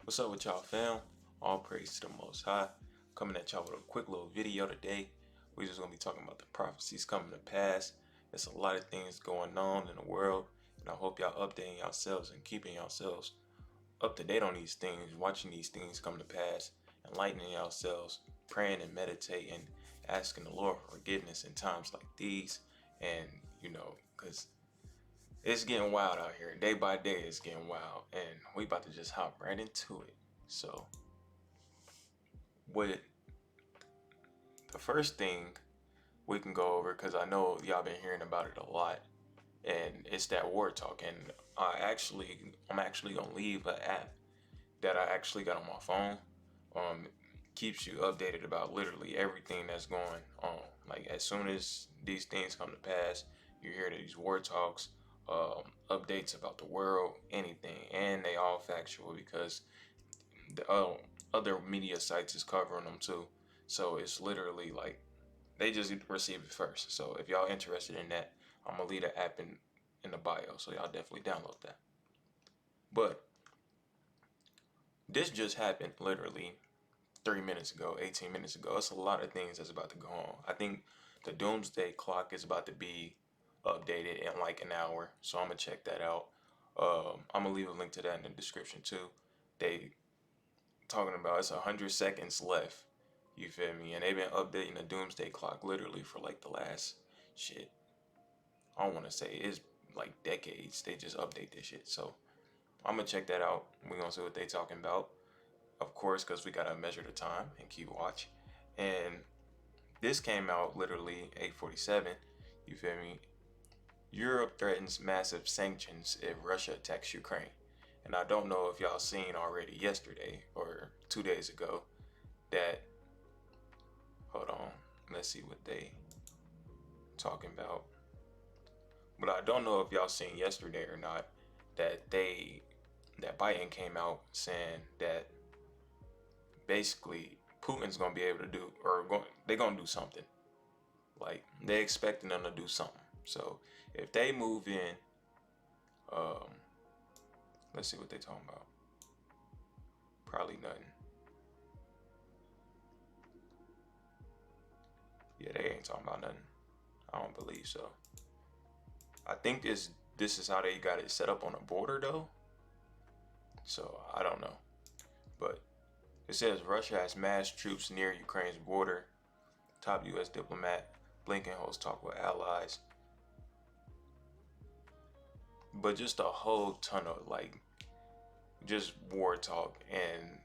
What's up with y'all, fam? All praise to the Most High. Coming at y'all with a quick little video today. We're just gonna be talking about the prophecies coming to pass. There's a lot of things going on in the world, and I hope y'all updating yourselves and keeping yourselves up to date on these things, watching these things come to pass, enlightening yourselves, praying and meditating, asking the Lord for forgiveness in times like these. And because it's getting wild out here. Day by day, it's getting wild. And we about to just hop right into it. So, with the first thing we can go over, because I know y'all been hearing about it a lot, and it's that war talk. And I'm actually gonna leave an app that I actually got on my phone. Keeps you updated about literally everything that's going on. Like as soon as these things come to pass, you hear these war talks, updates about the world, anything, and they all factual because the other media sites is covering them too. So it's literally like they just receive it first. So if y'all interested in that, I'm gonna leave the app in the bio, so y'all definitely download that. But this just happened literally 3 minutes ago, 18 minutes ago. It's a lot of things that's about to go on. I think the doomsday clock is about to be updated in like an hour, so I'm gonna check that out. I'm gonna leave a link to that in the description too. They talking about it's 100 seconds left. You feel me? And they've been updating the doomsday clock literally for like the last shit. I don't want to say it's like decades. They just update this shit. So I'm gonna check that out. We're gonna see what they talking about. Of course, because we gotta measure the time and keep watch. And this came out literally 8:47. You feel me? Europe threatens massive sanctions if Russia attacks Ukraine. And I don't know if y'all seen already yesterday or 2 days ago that, hold on, let's see what they talking about. But I don't know if y'all seen yesterday or not that that Biden came out saying that basically Putin's gonna be able to do, or they're gonna do something. Like they expecting them to do something. So if they move in, um, let's see what they talking about. Probably nothing. Yeah, they ain't talking about nothing. I don't believe so. I think this is how they got it set up on the border though. So I don't know. But it says Russia has massed troops near Ukraine's border. Top U.S. diplomat Blinken holds talk with allies. But just a whole ton of like just war talk. And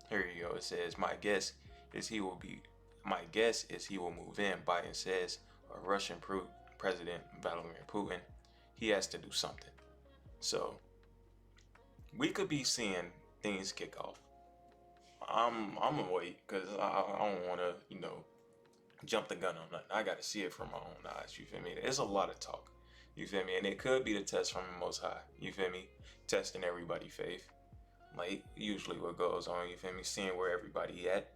here you go. It says my guess is he will move in. Biden says a Russian President Vladimir Putin, he has to do something. So we could be seeing things kick off. I'm gonna wait because I don't want to jump the gun on nothing. I got to see it from my own eyes. You feel me? There's a lot of talk. You feel me? And it could be the test from the Most High. You feel me? Testing everybody's faith. Like usually what goes on. You feel me? Seeing where everybody at.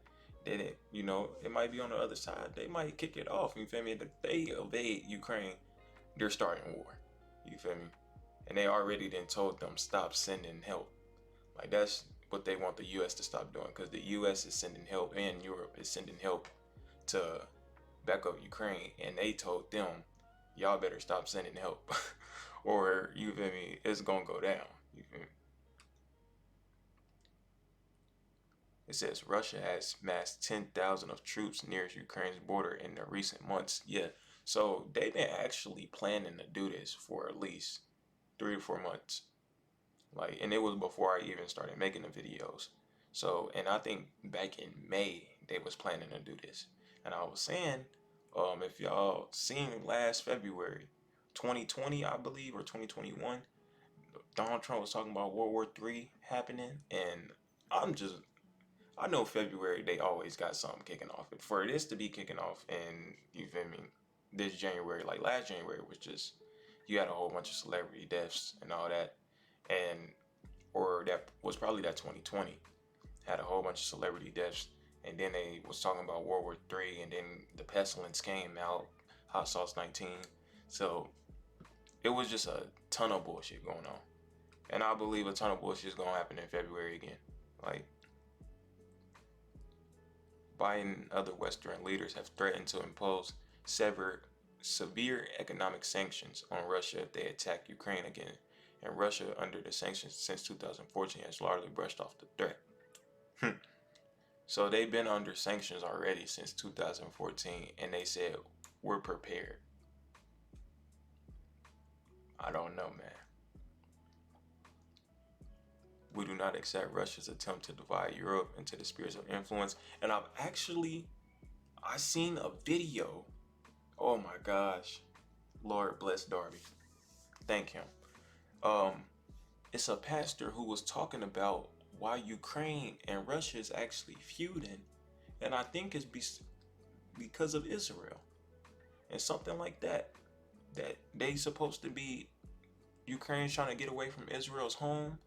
Then it might be on the other side. They might kick it off. You feel me? If they evade Ukraine, they're starting war. You feel me? And they already then told them stop sending help. Like that's what they want the U.S. to stop doing, because the U.S. is sending help and Europe is sending help to back up Ukraine, and they told them y'all better stop sending help or you feel me, it's gonna go down. You feel me? It says Russia has massed 10,000 of troops near Ukraine's border in the recent months. Yeah, so they've been actually planning to do this for at least 3 to 4 months. Like, and it was before I even started making the videos. So, and I think back in May they was planning to do this. And I was saying, if y'all seen last February, 2020, I believe, or 2021, Donald Trump was talking about World War III happening, and I know February they always got something kicking off. But for this to be kicking off, and you feel me, this January, like last January was just, you had a whole bunch of celebrity deaths and all that, and or that was probably that 2020 had a whole bunch of celebrity deaths, and then they was talking about World War III, and then the pestilence came out, hot sauce 19. So it was just a ton of bullshit going on, and I believe a ton of bullshit is gonna happen in February again. Like, Biden and other Western leaders have threatened to impose severe economic sanctions on Russia if they attack Ukraine again. And Russia, under the sanctions since 2014, has largely brushed off the threat. So they've been under sanctions already since 2014, and they said, we're prepared. I don't know, man. We do not accept Russia's attempt to divide Europe into the spheres of influence. And I seen a video. Oh my gosh. Lord bless Darby. Thank him. Um, it's a pastor who was talking about why Ukraine and Russia is actually feuding. And I think it's because of Israel. And something like that. That they supposed to be Ukraine trying to get away from Israel's home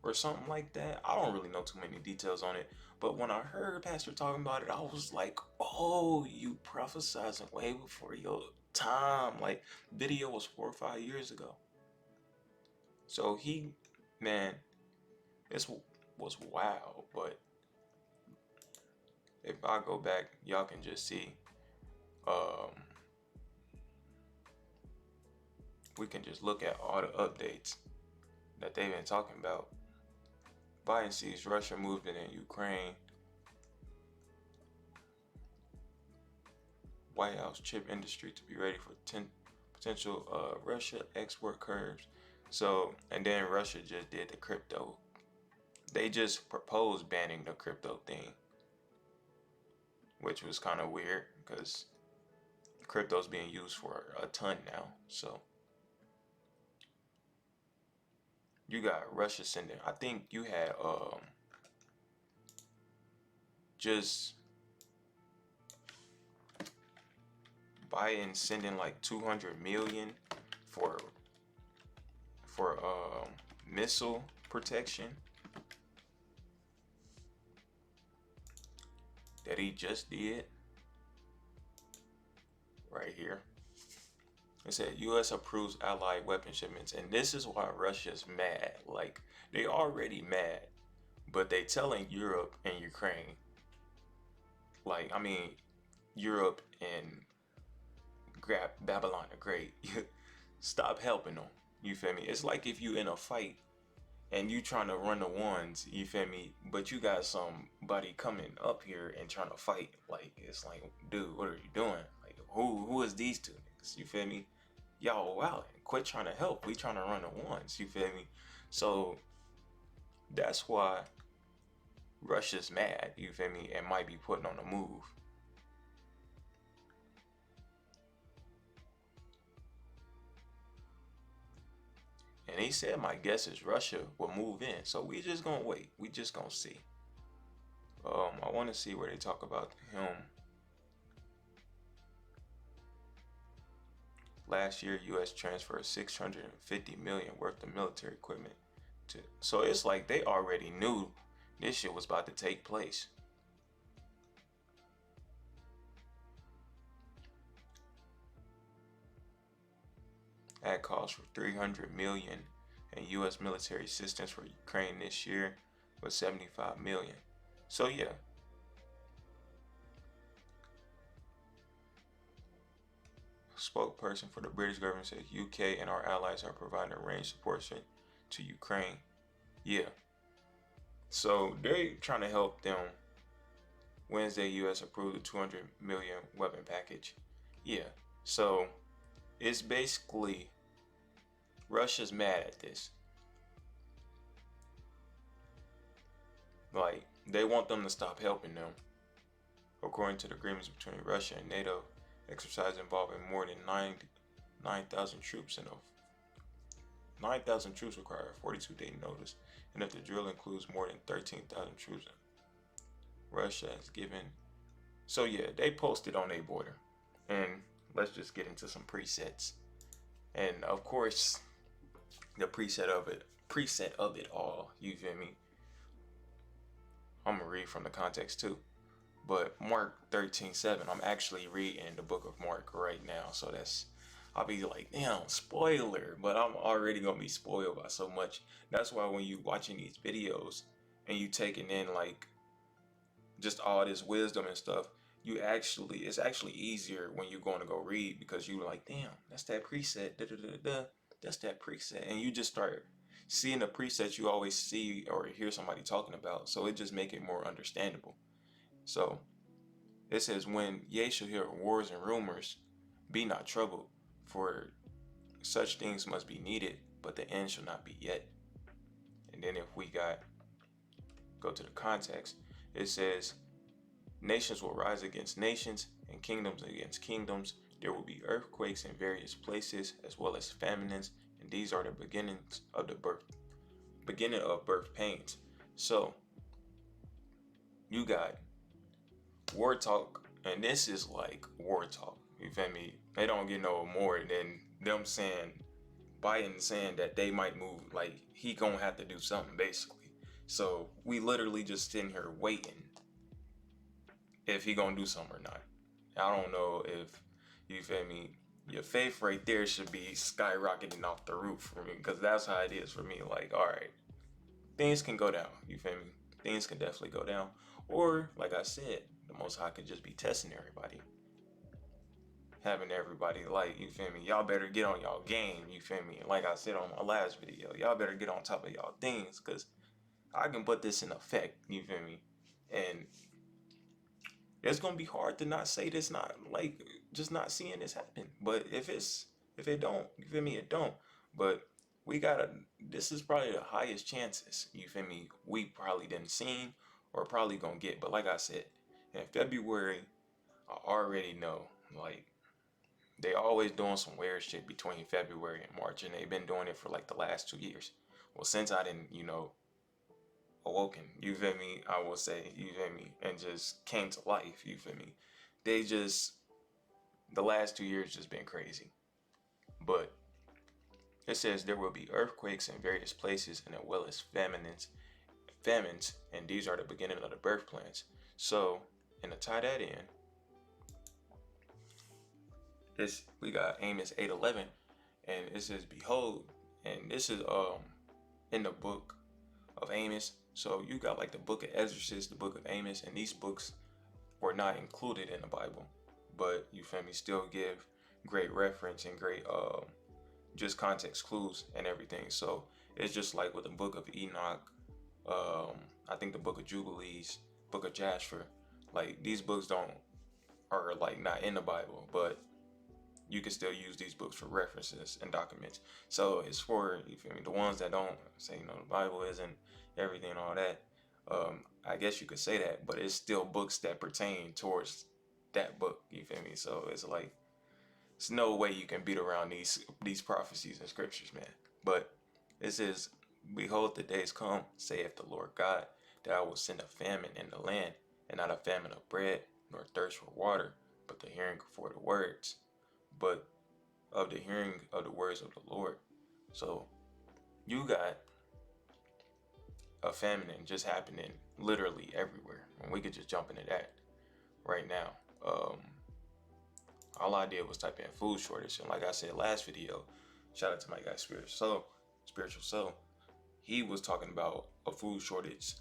or something like that. I don't really know too many details on it, but when I heard Pastor talking about it, I was like, "Oh, you prophesizing way before your time." Like, video was 4 or 5 years ago. So man, this was wild. But if I go back, y'all can just see. Um, we can just look at all the updates that they've been talking about. Biden sees Russia moving in Ukraine. White House chip industry to be ready for potential Russia export curbs. So, and then Russia just did the crypto. They just proposed banning the crypto thing, which was kind of weird because crypto's being used for a ton now. So, you got Russia sending, I think you had just Biden sending like 200 million for missile protection that he just did right here. It said U.S. approves allied weapon shipments, and this is why Russia's mad. Like, they already mad, but they telling Europe and Ukraine, like, I mean, Europe and Babylon the Great, stop helping them. You feel me? It's like if you in a fight and you trying to run the ones, you feel me? But you got somebody coming up here and trying to fight. Like, it's like, dude, what are you doing? Like, who is these two niggas? You feel me? Y'all wow, quit trying to help. We trying to run the ones. You feel me? So that's why Russia's mad. You feel me? And might be putting on a move. And he said, my guess is Russia will move in. So we just gonna wait. We just gonna see. I want to see where they talk about him. Last year, U.S. transferred 650 million worth of military equipment to. So it's like they already knew this shit was about to take place. That calls for 300 million in U.S. military assistance for Ukraine this year, with 75 million. So yeah. Spokesperson for the British government says UK and our allies are providing a range support to Ukraine. Yeah. So they're trying to help them. Wednesday, U.S. approved a 200 million weapon package. Yeah. So it's basically Russia's mad at this. Like, they want them to stop helping them. According to the agreements between Russia and NATO, exercise involving more than 9,000 troops and 9,000 troops require a 42-day notice, and if the drill includes more than 13,000 troops, Russia has given. So yeah, they posted on their border, and let's just get into some presets. And of course, the preset of it all. You feel me? I'm gonna read from the context too. But Mark 13:7, I'm actually reading the book of Mark right now. So I'll be like, damn, spoiler. But I'm already gonna be spoiled by so much. That's why when you watching these videos and you taking in like just all this wisdom and stuff, it's actually easier when you're going to go read, because you like, damn, that's that preset, da da da da, that's that preset, and you just start seeing the presets you always see or hear somebody talking about. So it just make it more understandable. So it says, when ye shall hear wars and rumors, be not troubled, for such things must be needed, but the end shall not be yet. And then if we go to the context, it says, nations will rise against nations, and kingdoms against kingdoms. There will be earthquakes in various places, as well as famines, and these are the beginning of birth pains. So you got war talk, and this is like war talk. You feel me? They don't get no more than them saying, Biden saying that they might move, like he gonna have to do something basically. So we literally just sitting here waiting if he gonna do something or not. I don't know if, you feel me, your faith right there should be skyrocketing off the roof for me, because that's how it is for me. Like, all right, things can go down. You feel me? Things can definitely go down. Or, like I said, the Most High could just be testing everybody. Having everybody, like, you feel me? Y'all better get on y'all game. You feel me? Like I said on my last video, y'all better get on top of y'all things, because I can put this in effect. You feel me? And it's gonna be hard to not say this, not like just not seeing this happen. But if it don't, you feel me, it don't. But we gotta, this is probably the highest chances, you feel me, we probably didn't seen or probably gonna get. But like I said, in February, I already know, like, they always doing some weird shit between February and March, and they've been doing it for like the last 2 years. Well, since I didn't, awoken, you feel me, I will say, you feel me, and just came to life, you feel me, they just, the last 2 years just been crazy. But it says there will be earthquakes in various places, and as well as famines, and these are the beginning of the birth plans. So, and to tie that in, this, we got Amos 8:11, and it says, behold, and this is in the book of Amos. So you got like the book of Ezra, the book of Amos, and these books were not included in the Bible, but you feel me, still give great reference and great just context clues and everything. So it's just like with the book of Enoch, I think the book of Jubilees, book of Jasher, like these books are like not in the Bible, but you can still use these books for references and documents. So it's for, you feel me, the ones that don't say, the Bible isn't everything and all that. I guess you could say that, but it's still books that pertain towards that book. You feel me? So it's like, there's no way you can beat around these prophecies and scriptures, man. But it says, behold, the days come, saith the Lord God, that I will send a famine in the land, and not a famine of bread, nor thirst for water, but the hearing for the words, but of the hearing of the words of the Lord. So you got a famine just happening literally everywhere, and we could just jump into that right now. All I did was type in food shortage, and like I said last video, shout out to my guy Spiritual Soul. He was talking about a food shortage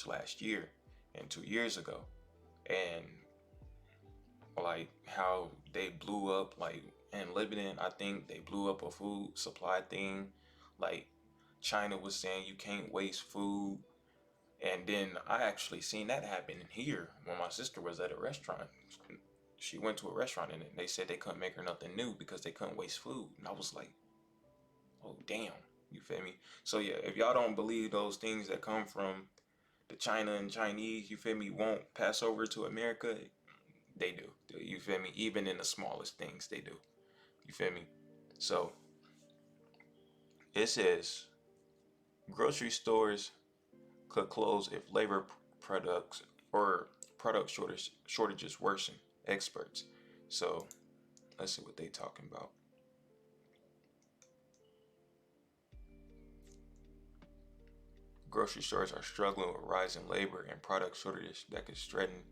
last year and 2 years ago, and like how they blew up, like in Lebanon, I think they blew up a food supply thing. Like China was saying you can't waste food. And then I actually seen that happen here when my sister was at a restaurant. She went to a restaurant and they said they couldn't make her nothing new because they couldn't waste food. And I was like, oh damn, you feel me? So yeah, if y'all don't believe those things that come from the China and Chinese, you feel me, won't pass over to America, they do. You feel me? Even in the smallest things, they do. You feel me? So it says grocery stores could close if labor products or product shortages worsen, experts. So let's see what they talking about. Grocery stores are struggling with rising labor and product shortages that could threaten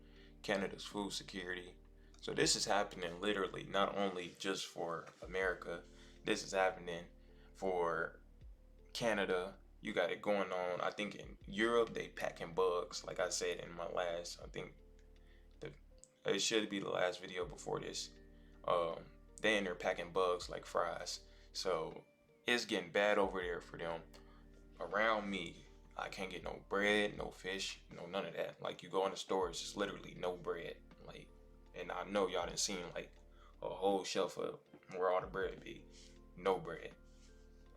Canada's food security. So this is happening literally not only just for America, this is happening for Canada, You got it going on. I think in Europe they packing bugs. Like I said in my last, I think the it should be the last video before this. Um, they in there packing bugs like fries. So it's getting bad over there for them. Around me, I can't get no bread, no fish, no none of that. Like you go in the store, it's just literally no bread. Like, and I know y'all done seen like a whole shelf of where all the bread be, no bread.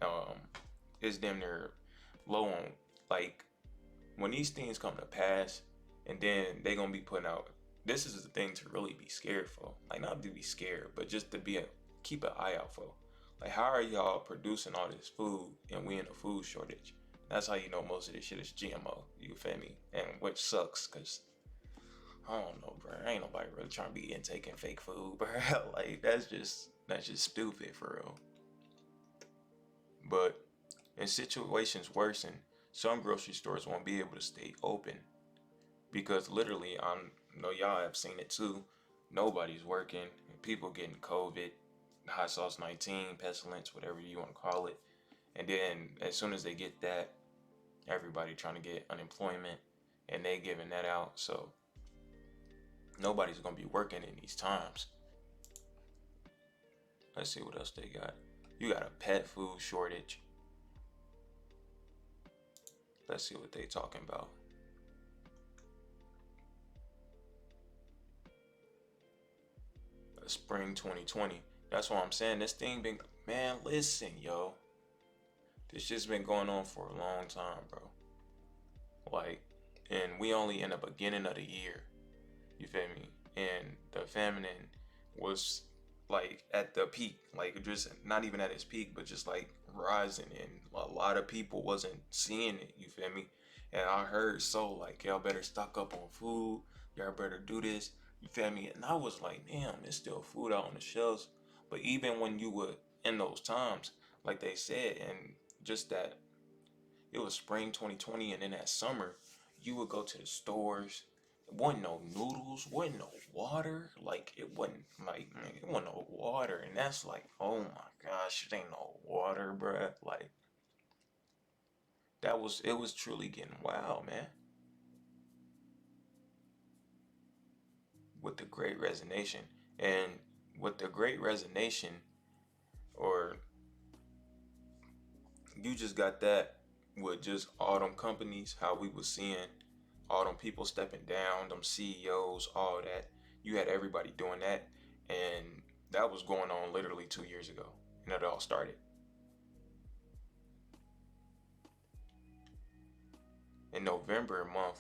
Um, it's damn near low on like when these things come to pass, and then they gonna be putting out. This is the thing to really be scared for. Like not to be scared, but just to be a keep an eye out for. Like how are y'all producing all this food and we in a food shortage? That's how you know most of this shit is GMO. You feel me? And which sucks, cause I don't know, bro. Ain't nobody really trying to be intaking fake food, bro. Like that's just stupid for real. But in situations worsen, some grocery stores won't be able to stay open because literally, I know y'all have seen it too. Nobody's working. People getting COVID, hot sauce 19, pestilence, whatever you want to call it. And then as soon as they get that, everybody trying to get unemployment, and they giving that out. So nobody's gonna be working in these times. Let's see what else they got. You got a pet food shortage. Let's see what they talking about. Spring 2020. That's what I'm saying. This thing been, man, listen, yo. This just been going on for a long time, bro. Like, and we only in the beginning of the year. You feel me? And the feminine was like at the peak, like just not even at its peak, but just like rising, and a lot of people wasn't seeing it. You feel me? And I heard so like y'all better stock up on food. Y'all better do this. You feel me? And I was like, damn, there's still food out on the shelves. But even when you were in those times, like they said, and just that it was spring 2020, and then that summer, you would go to the stores. It wasn't no noodles, wasn't no water. Like it wasn't like man, it wasn't no water, and that's like, oh my gosh, it ain't no water, bruh. Like it was truly getting wild, man. With the Great Resignation, and with the Great Resignation, or you just got that with just all them companies, how we was seeing all them people stepping down, them CEOs, all that. You had everybody doing that, and that was going on literally 2 years ago, and it all started in November month.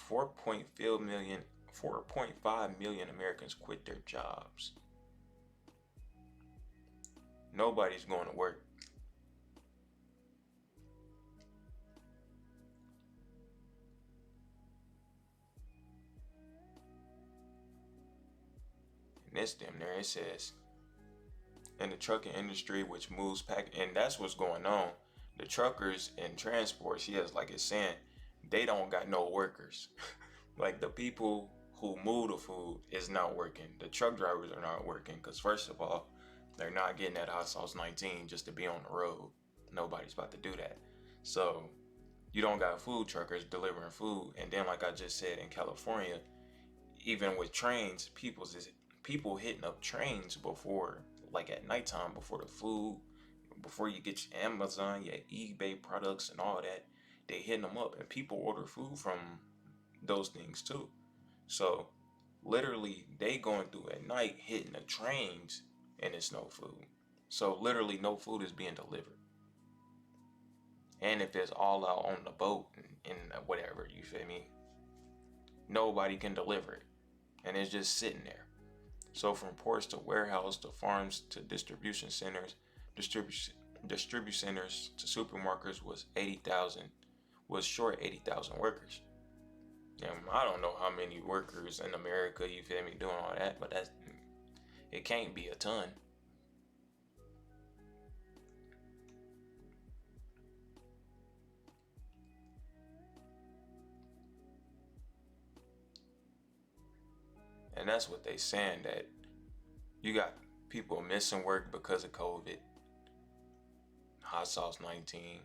4.5 million Americans quit their jobs. Nobody's going to work. And this damn there it says in the trucking industry, which moves pack, and that's what's going on. The truckers and transports, yes, like it's saying, they don't got no workers. Like the people who move the food is not working. The truck drivers are not working because first of all, they're not getting that hot sauce 19 just to be on the road. Nobody's about to do that. So you don't got food truckers delivering food, and then like I just said in California, even with trains, people hitting up trains before, like at nighttime, before the food, before you get your Amazon, your eBay products and all that, they hitting them up, and people order food from those things too. So literally, they going through at night hitting the trains, and it's no food. So literally, no food is being delivered. And if it's all out on the boat and whatever, you feel me? Nobody can deliver it, and it's just sitting there. So from ports to warehouse to farms to distribution centers, distribution centers to supermarkets was short 80,000 workers. And I don't know how many workers in America, you feel me, doing all that, but it can't be a ton. And that's what they saying, that you got people missing work because of COVID, hot sauce 19.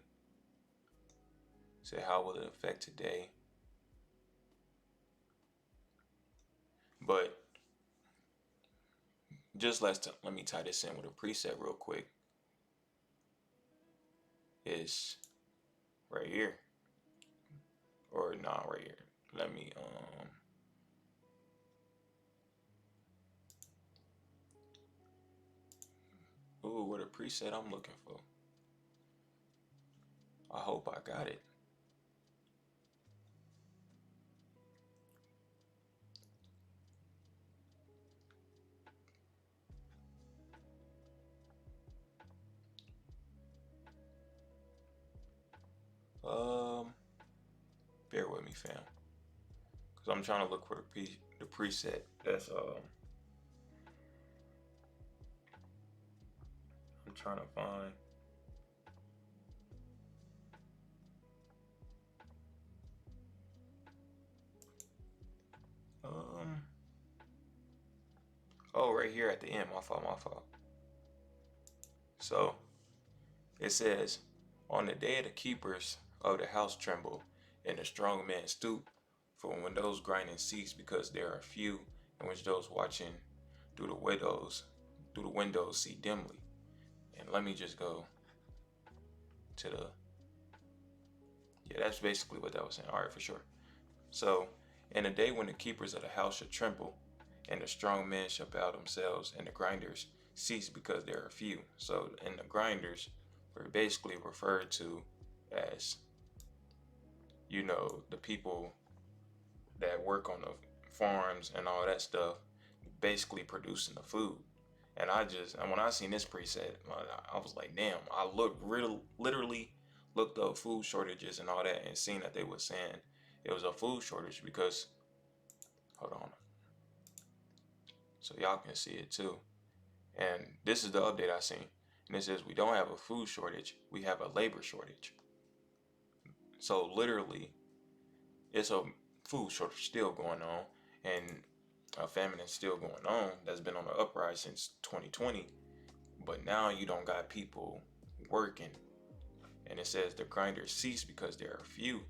Say, how will it affect today? But just let me tie this in with a preset real quick. Is right here, or not right here. Let me ooh, what a preset I'm looking for. I hope I got it. Um, bear with me, fam, because I'm trying to look for the preset. That's I'm trying to find. Um, oh, right here at the end. My fault, my fault. So it says, on the day of the keepers of the house tremble, and the strong man stoop, for when those grinding cease, because there are few, in which those watching through the windows see dimly. And let me just go to the, yeah, that's basically what that was saying. All right, for sure. So, in the day when the keepers of the house shall tremble, and the strong men shall bow themselves, and the grinders cease because there are few. So, and the grinders were basically referred to as, the people that work on the farms and all that stuff, basically producing the food. And when I seen this preset, I was like, damn. Literally looked up food shortages and all that, and seen that they were saying it was a food shortage because, hold on, so y'all can see it too. And this is the update I seen, and it says we don't have a food shortage, we have a labor shortage. So literally, it's a food shortage still going on, and a famine is still going on that's been on the uprise since 2020. But now you don't got people working, and it says the grinders cease because there are few,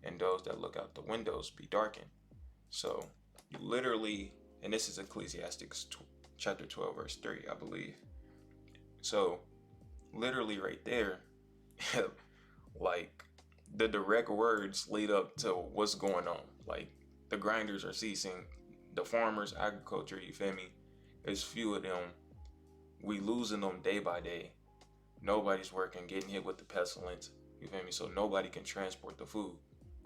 and those that look out the windows be darkened. So you literally, and this is Ecclesiastes chapter 12 verse 3, I believe. So literally right there, like the direct words lead up to what's going on. Like the grinders are ceasing, the farmers, agriculture, you feel me? There's few of them. We losing them day by day. Nobody's working, getting hit with the pestilence. You feel me? So nobody can transport the food.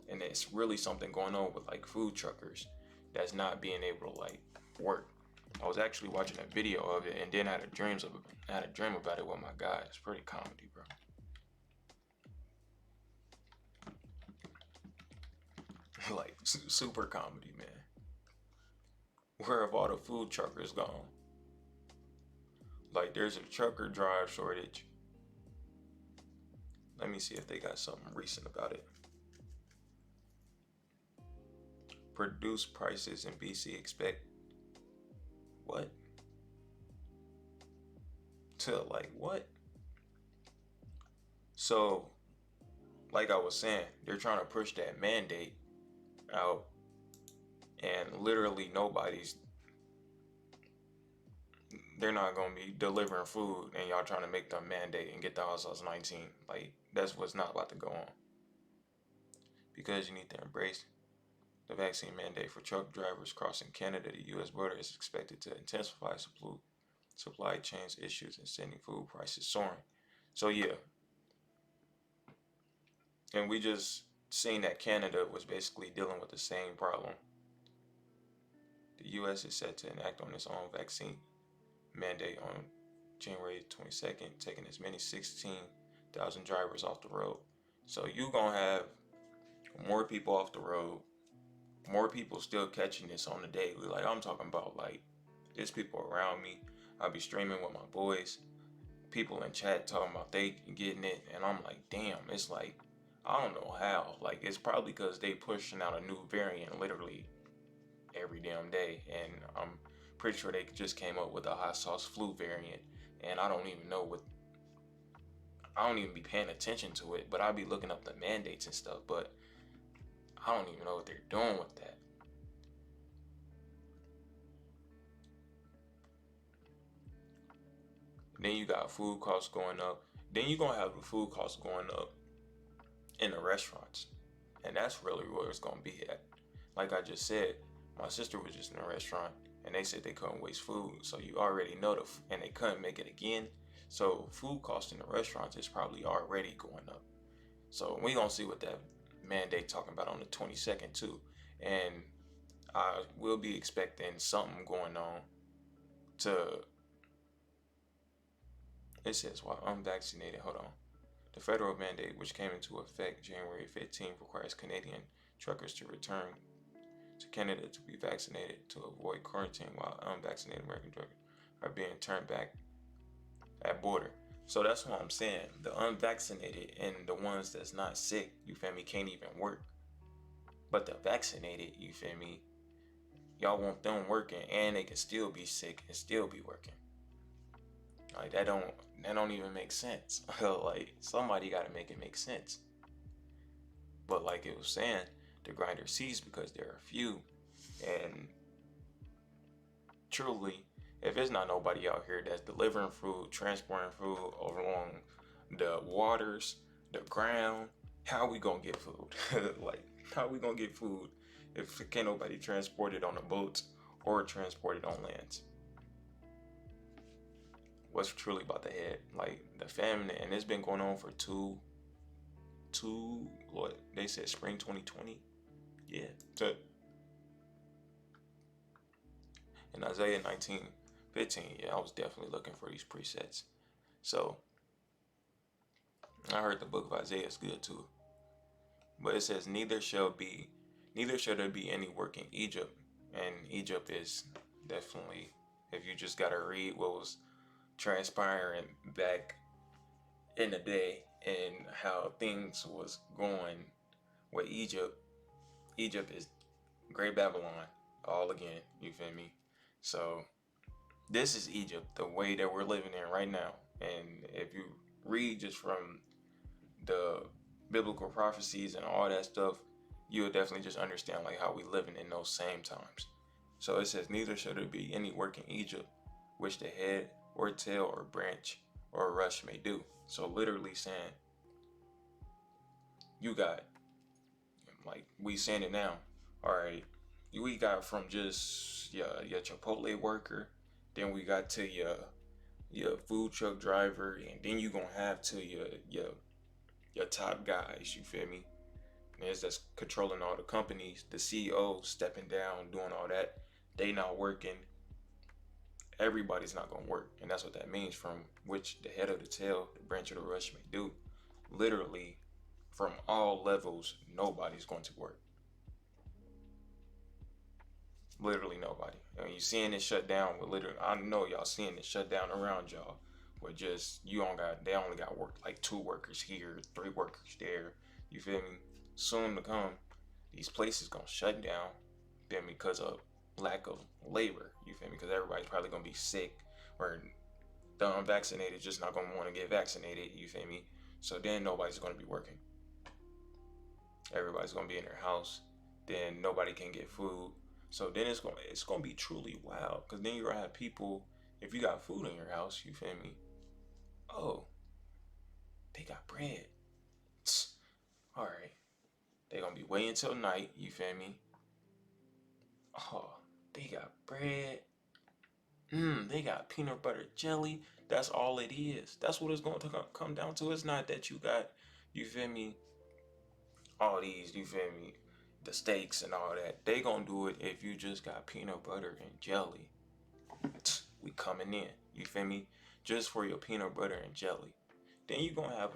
And it's really something going on with like food truckers that's not being able to like work. I was actually watching a video of it, and then I had a dream about it with my guy. It's pretty comedy, bro. Like super comedy, man. Where have all the food truckers gone? Like there's a trucker drive shortage. Let me see if they got something recent about it. Produce prices in BC expect what? To like what? So, like I was saying, they're trying to push that mandate out, and literally they're not gonna be delivering food, and y'all trying to make them mandate and get the house 19. Like that's what's not about to go on. Because you need to embrace the vaccine mandate for truck drivers crossing Canada, the U.S. border is expected to intensify supply chains issues and sending food prices soaring. So yeah, and we just seen that Canada was basically dealing with the same problem. The U.S. is set to enact on its own vaccine mandate on January 22nd, taking as many 16,000 drivers off the road. So you gonna have more people off the road, more people still catching this on the daily. Like I'm talking about, like there's people around me. I'll be streaming with my boys. People in chat talking about they getting it, and I'm like, damn. It's like I don't know how. Like it's probably because they pushing out a new variant literally every damn day, and I'm pretty sure they just came up with a hot sauce flu variant, and I don't even know what. I don't even be paying attention to it, but I'll be looking up the mandates and stuff, but I don't even know what they're doing with that. Then you got food costs going up. Then you're gonna have the food costs going up in the restaurants. And that's really where it's gonna be at. Like I just said, my sister was just in a restaurant and they said they couldn't waste food. So you already know and they couldn't make it again. So food costs in the restaurants is probably already going up. So we gonna see what that mandate talking about on the 22nd too. And I will be expecting something going on to, it says while unvaccinated, hold on. The federal mandate, which came into effect January 15th, requires Canadian truckers to return to Canada to be vaccinated to avoid quarantine, while unvaccinated American truckers are being turned back at border. So that's what I'm saying. The unvaccinated and the ones that's not sick, you feel me, can't even work. But the vaccinated, you feel me, y'all want them working and they can still be sick and still be working. Like that don't even make sense. Like somebody got to make it make sense. But like it was saying, the grinder ceased because there are few, and truly, if there's not nobody out here that's delivering food, transporting food along the waters, the ground, how we gonna get food? Like how we gonna get food if can't nobody transport it on the boats or transport it on lands? What's truly about to hit? Like the famine, and it's been going on for what they said, spring 2020. Yeah. So in Isaiah 19:15, yeah, I was definitely looking for these presets. So I heard the book of Isaiah is good too. But it says, neither shall there be any work in Egypt. And Egypt is definitely, if you just gotta read what was transpiring back in the day and how things was going with Egypt. Egypt is Great Babylon all again, you feel me? So this is Egypt, the way that we're living in right now. And if you read just from the biblical prophecies and all that stuff, you'll definitely just understand like how we living in those same times. So it says, neither shall there be any work in Egypt, which the head or tail or branch or rush may do. So literally saying, you got, like we saying it now, all right, we got from just your Chipotle worker, then we got to your food truck driver, and then you gonna have to your top guys, you feel me? There's that's controlling all the companies, the CEO stepping down, doing all that. They not working. Everybody's not gonna work, and that's what that means. From which the head of the tail, the branch of the rush may do. Literally, from all levels, nobody's going to work. Literally nobody. And you seeing it shut down with literally. I know y'all seeing it shut down around y'all. Where just they only got work like 2 workers here, 3 workers there. You feel me? Soon to come, these places gonna shut down. Then because of lack of labor, you feel me? Because everybody's probably gonna be sick, or the unvaccinated just not gonna want to get vaccinated. You feel me? So then nobody's gonna be working. Everybody's gonna be in their house. Then nobody can get food. So then it's gonna be truly wild. Because then you're gonna have people. If you got food in your house, you feel me? Oh, they got bread. All right. They gonna be waiting till night. You feel me? Oh, they got bread. They got peanut butter jelly. That's all it is. That's what it's going to come down to. It's not that you got, you feel me, all these, you feel me, the steaks and all that. They gonna do it if you just got peanut butter and jelly. We coming in, you feel me, just for your peanut butter and jelly. Then you gonna have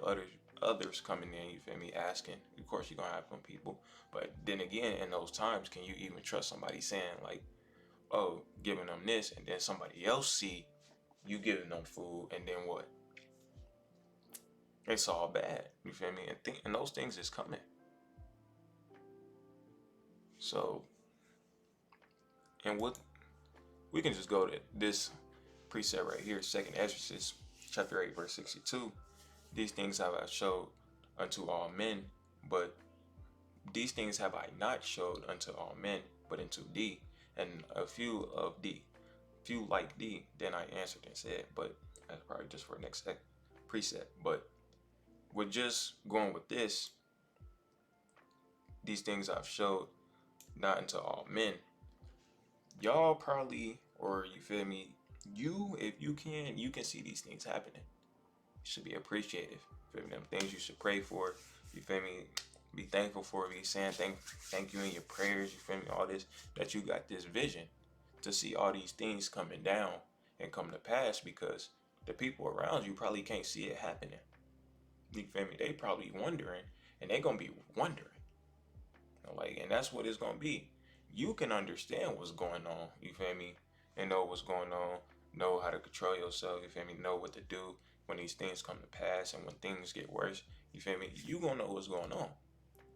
others coming in, you feel me, asking. Of course, you're gonna have some people, but then again, in those times, can you even trust somebody saying like, oh, giving them this, and then somebody else see you giving them food, and then what? It's all bad, you feel me? And those things is coming. So, and what we can just go to this precept right here, Second Esdras, chapter 8, verse 62. These things have I showed unto all men, but these things have I not showed unto all men, but unto thee, and a few of thee, few like thee. Then I answered and said, but that's probably just for next precept. But with just going with this, these things I've showed not unto all men. Y'all probably, or you feel me, if you can see these things happening. You should be appreciative. You feel me? Them things you should pray for. You feel me? Be thankful for. Be saying thank you in your prayers. You feel me? All this, that you got this vision to see all these things coming down and come to pass, because the people around you probably can't see it happening. You feel me? They probably wondering, and they gonna be wondering. Like, and that's what it's gonna be. You can understand what's going on, you feel me, and know what's going on, know how to control yourself, you feel me, know what to do when these things come to pass and when things get worse, you feel me, you gonna know what's going on.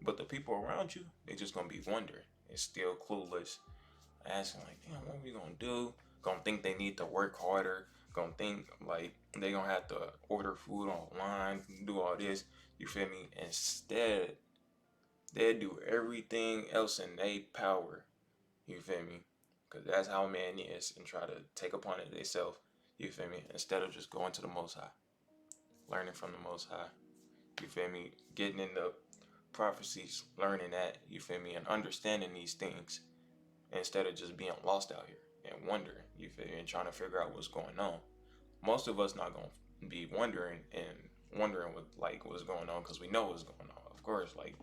But the people around you, they just gonna be wondering and still clueless, asking like, damn, what we gonna do? Gonna think they need to work harder, gonna think like they gonna have to order food online, do all this, you feel me, instead they do everything else in their power. You feel me? Because that's how man is, and try to take upon it themselves. You feel me? Instead of just going to the Most High, learning from the Most High. You feel me? Getting in the prophecies, learning that. You feel me? And understanding these things instead of just being lost out here and wondering. You feel me? And trying to figure out what's going on. Most of us not gonna be wondering what like what's going on, because we know what's going on. Of course, like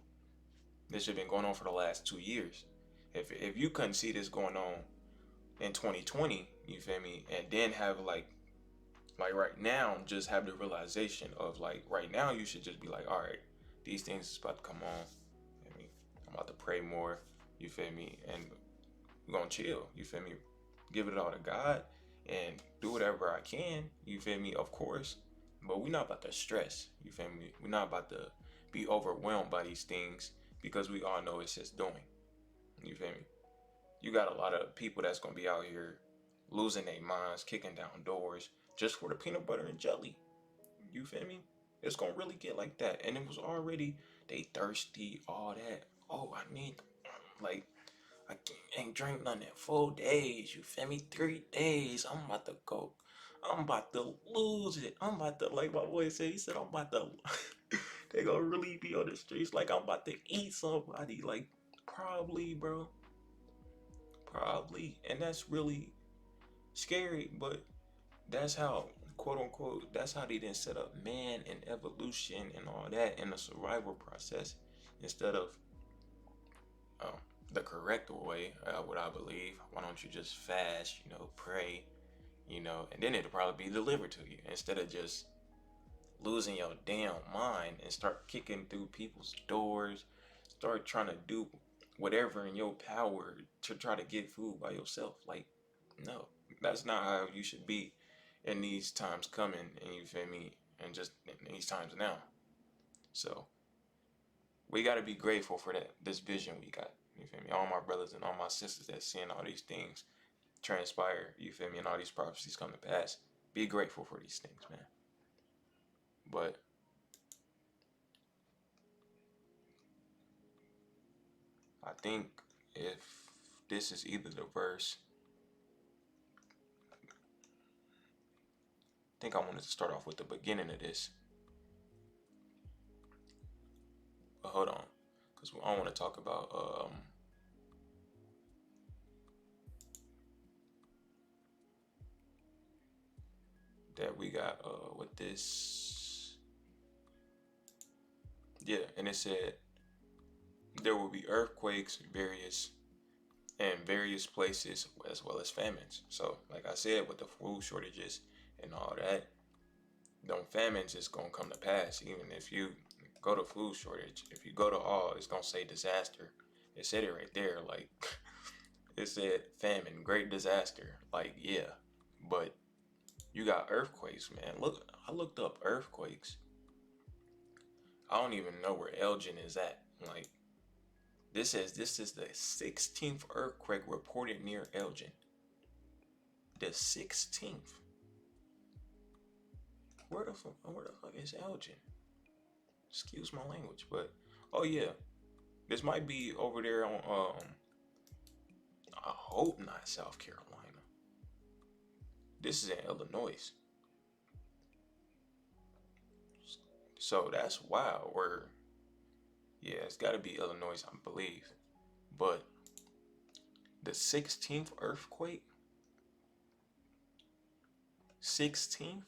this has been going on for the last 2 years. If you couldn't see this going on in 2020, you feel me, and then have like right now, just have the realization of like right now, you should just be like, all right, these things is about to come on. I mean, I'm about to pray more. You feel me, and we're gonna chill. You feel me, give it all to God and do whatever I can. You feel me, of course, but we're not about to stress. You feel me, we're not about to be overwhelmed by these things, because we all know it's just doing. You feel me? You got a lot of people that's gonna be out here losing their minds, kicking down doors just for the peanut butter and jelly. You feel me? It's gonna really get like that. And it was already they thirsty, all that. Oh, I need like I ain't drink nothing in 4 days. You feel me? 3 days. I'm about to go. I'm about to lose it. I'm about to, like my boy said. He said I'm about to. They gonna really be on the streets like I'm about to eat somebody. Like probably, bro. Probably, and that's really scary. But that's how, quote unquote, that's how they didn't set up man and evolution and all that in the survival process, instead of um, the correct way, what I believe. Why don't you just fast, pray, and then it'll probably be delivered to you, instead of just losing your damn mind and start kicking through people's doors, start trying to do whatever in your power to try to get food by yourself. Like, no, that's not how you should be in these times coming, and you feel me, and just in these times now. So we got to be grateful for this vision we got. You feel me? All my brothers and all my sisters that seeing all these things transpire, you feel me, and all these prophecies come to pass. Be grateful for these things, man. But I think if this is either the verse, I think I wanted to start off with the beginning of this. But hold on, because I want to talk about that we got with this. Yeah, and it said there will be earthquakes, in various places, as well as famines. So, like I said, with the food shortages and all that, them famines is gonna come to pass. Even if you go to food shortage, if you go to all, it's gonna say disaster. It said it right there, like it said famine, great disaster. Like, yeah, but you got earthquakes, man. Look, I looked up earthquakes. I don't even know where Elgin is at. Like, this says this is the 16th earthquake reported near Elgin. The 16th. Where the fuck is Elgin? Excuse my language, but oh yeah, this might be over there on I hope not South Carolina. This is in Illinois. So that's wild. Where yeah, it's got to be Illinois, I believe. But the 16th earthquake, 16th,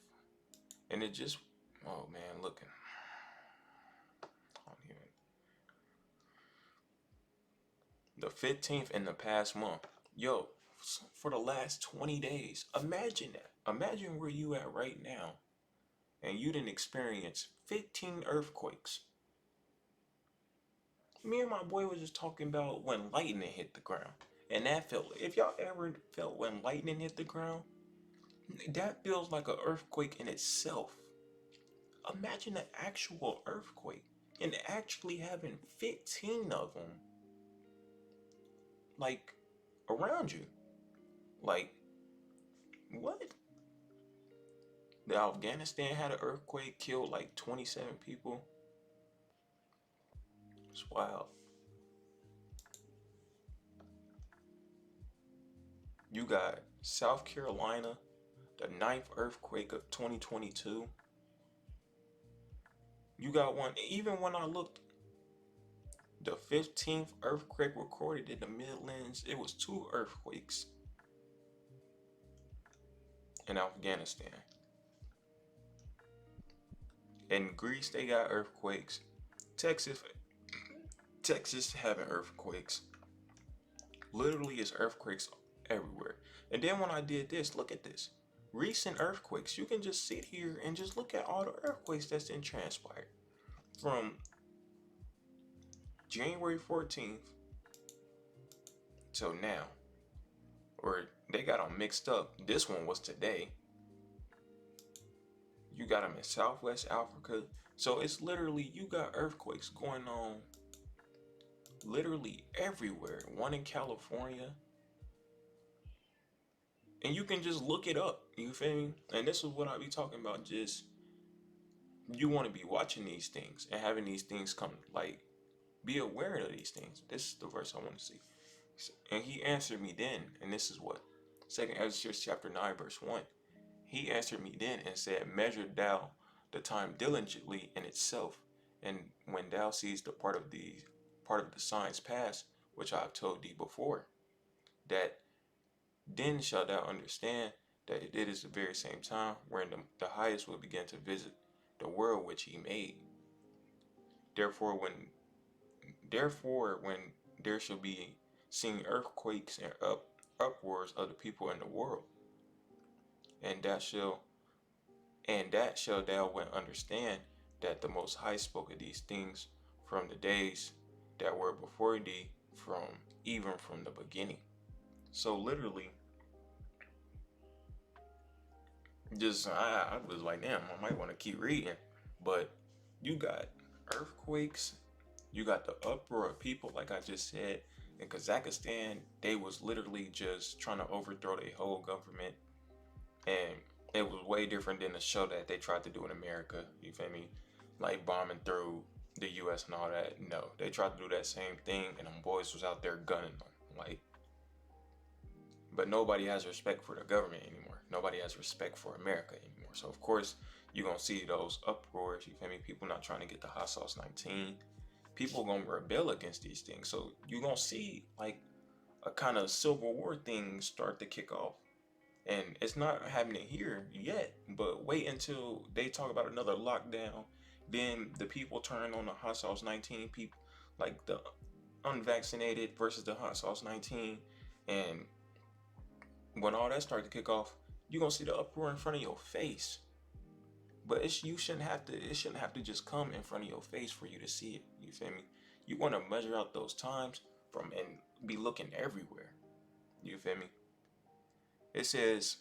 and it just oh man, looking. I don't even the 15th in the past month. Yo, for the last 20 days. Imagine that. Imagine where you at right now and you didn't experience 15 earthquakes. Me and my boy was just talking about when lightning hit the ground. And that felt, if y'all ever felt when lightning hit the ground, that feels like an earthquake in itself. Imagine an actual earthquake and actually having 15 of them like around you. Like, what? The Afghanistan had an earthquake, killed like 27 people. It's wild. You got South Carolina, the ninth earthquake of 2022. You got one, even when I looked, the 15th earthquake recorded in the Midlands, it was two earthquakes in Afghanistan. In Greece, they got earthquakes. Texas, Texas having earthquakes. Literally, it's earthquakes everywhere. And then when I did this, look at this. Recent earthquakes. You can just sit here and just look at all the earthquakes that's been transpired. From January 14th till now. Or they got them mixed up. This one was today. You got them in Southwest Africa. So it's literally, you got earthquakes going on literally everywhere. One in California. And you can just look it up. You feel me? And this is what I be talking about. Just, you want to be watching these things and having these things come, like, be aware of these things. This is the verse I want to see. And he answered me then, and this is what? 2nd Ezra chapter 9 verse 1. He answered me then and said, measure thou the time diligently in itself, and when thou seest the part of the signs pass, which I have told thee before, that then shalt thou understand that it is the very same time wherein the highest will begin to visit the world which he made. Therefore when there shall be seen earthquakes and upwards of the people in the world, and that shall thou understand that the Most High spoke of these things from the days that were before thee, even from the beginning. So literally, just I was like, damn, I might want to keep reading, but you got earthquakes, you got the uproar of people, like I just said. In Kazakhstan, they was literally just trying to overthrow their whole government, and it was way different than the show that they tried to do in America. You feel me? Like bombing through the U.S. and all that. No, they tried to do that same thing, and them boys was out there gunning them. Like, but nobody has respect for the government anymore. Nobody has respect for America anymore. So of course you're gonna see those uproars. You feel me? People not trying to get the hot sauce 19. People gonna rebel against these things. So you're gonna see like a kind of civil war thing start to kick off. And it's not happening here yet, but wait until they talk about another lockdown. Then the people turn on the hot sauce 19 people, like the unvaccinated versus the hot sauce 19. And when all that starts to kick off, you're gonna see the uproar in front of your face. But it shouldn't have to just come in front of your face for you to see it. You feel me? You want to measure out those times and be looking everywhere. You feel me? It says,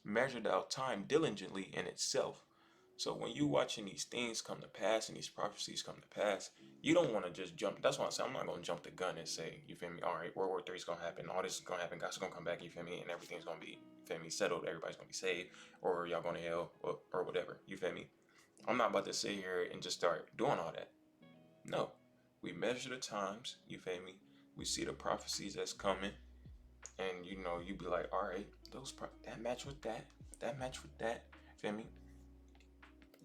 measured out time diligently in itself. So when you watching these things come to pass and these prophecies come to pass, you don't want to just jump. That's why I say I'm not gonna jump the gun and say, you feel me? All right, World War III is gonna happen. All this is gonna happen. God's gonna come back. You feel me? And everything's gonna be, you feel me, settled. Everybody's gonna be saved, or y'all going to hell, or whatever. You feel me? I'm not about to sit here and just start doing all that. No, we measure the times. You feel me? We see the prophecies that's coming, and you be like, all right, that match with that, that match with that. Feel me?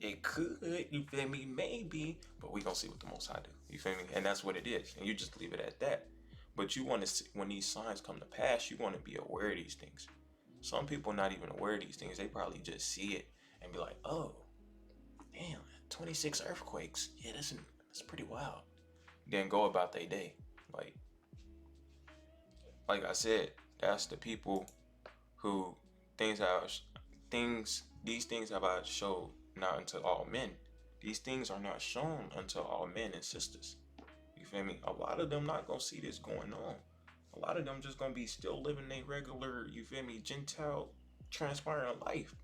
It could, you feel me? Maybe, but we gonna see what the Most High do. You feel me? And that's what it is, and you just leave it at that. But you want to see, when these signs come to pass, you want to be aware of these things. Some people not even aware of these things. They probably just see it and be like, oh, damn, 26 earthquakes. Yeah, that's pretty wild. Then go about their day. Like, like I said, that's the people who things have these things have I showed not unto all men. These things are not shown unto all men and sisters. You feel me? A lot of them not gonna see this going on. A lot of them just gonna be still living a regular, you feel me, Gentile transpiring life.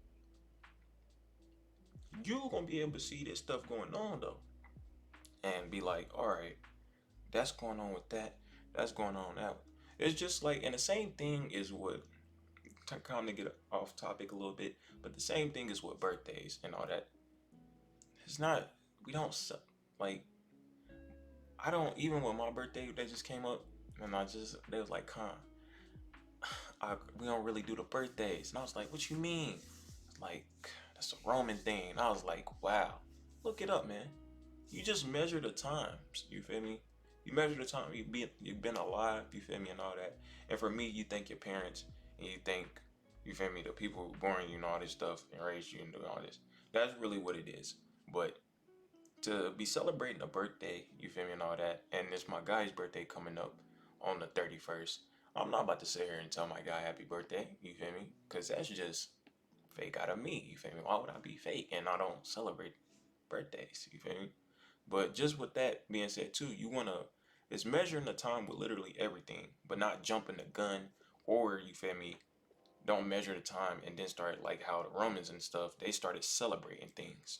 You gonna be able to see this stuff going on though, and be like, all right, that's going on with that. That's going on that. It's just like, and the same thing is what, to kind of get off topic a little bit, but the same thing is with birthdays and all that. It's not, we don't, like, I don't, even with my birthday that just came up, and they was like, we don't really do the birthdays. And I was like, what you mean? Like, that's a Roman thing. And I was like, wow, look it up, man. You just measure the times, you feel me? You measure the time you've been alive, you feel me, and all that. And for me, you thank your parents, and you think, you feel me, the people who born you and all this stuff and raised you and do all this. That's really what it is. But to be celebrating a birthday, you feel me, and all that, and it's my guy's birthday coming up on the 31st. I'm not about to sit here and tell my guy happy birthday, you feel me? Because that's just fake out of me, you feel me? Why would I be fake and I don't celebrate birthdays, you feel me? But just with that being said too, you want to, it's measuring the time with literally everything, but not jumping the gun, or you feel me, don't measure the time and then start like how the Romans and stuff, they started celebrating things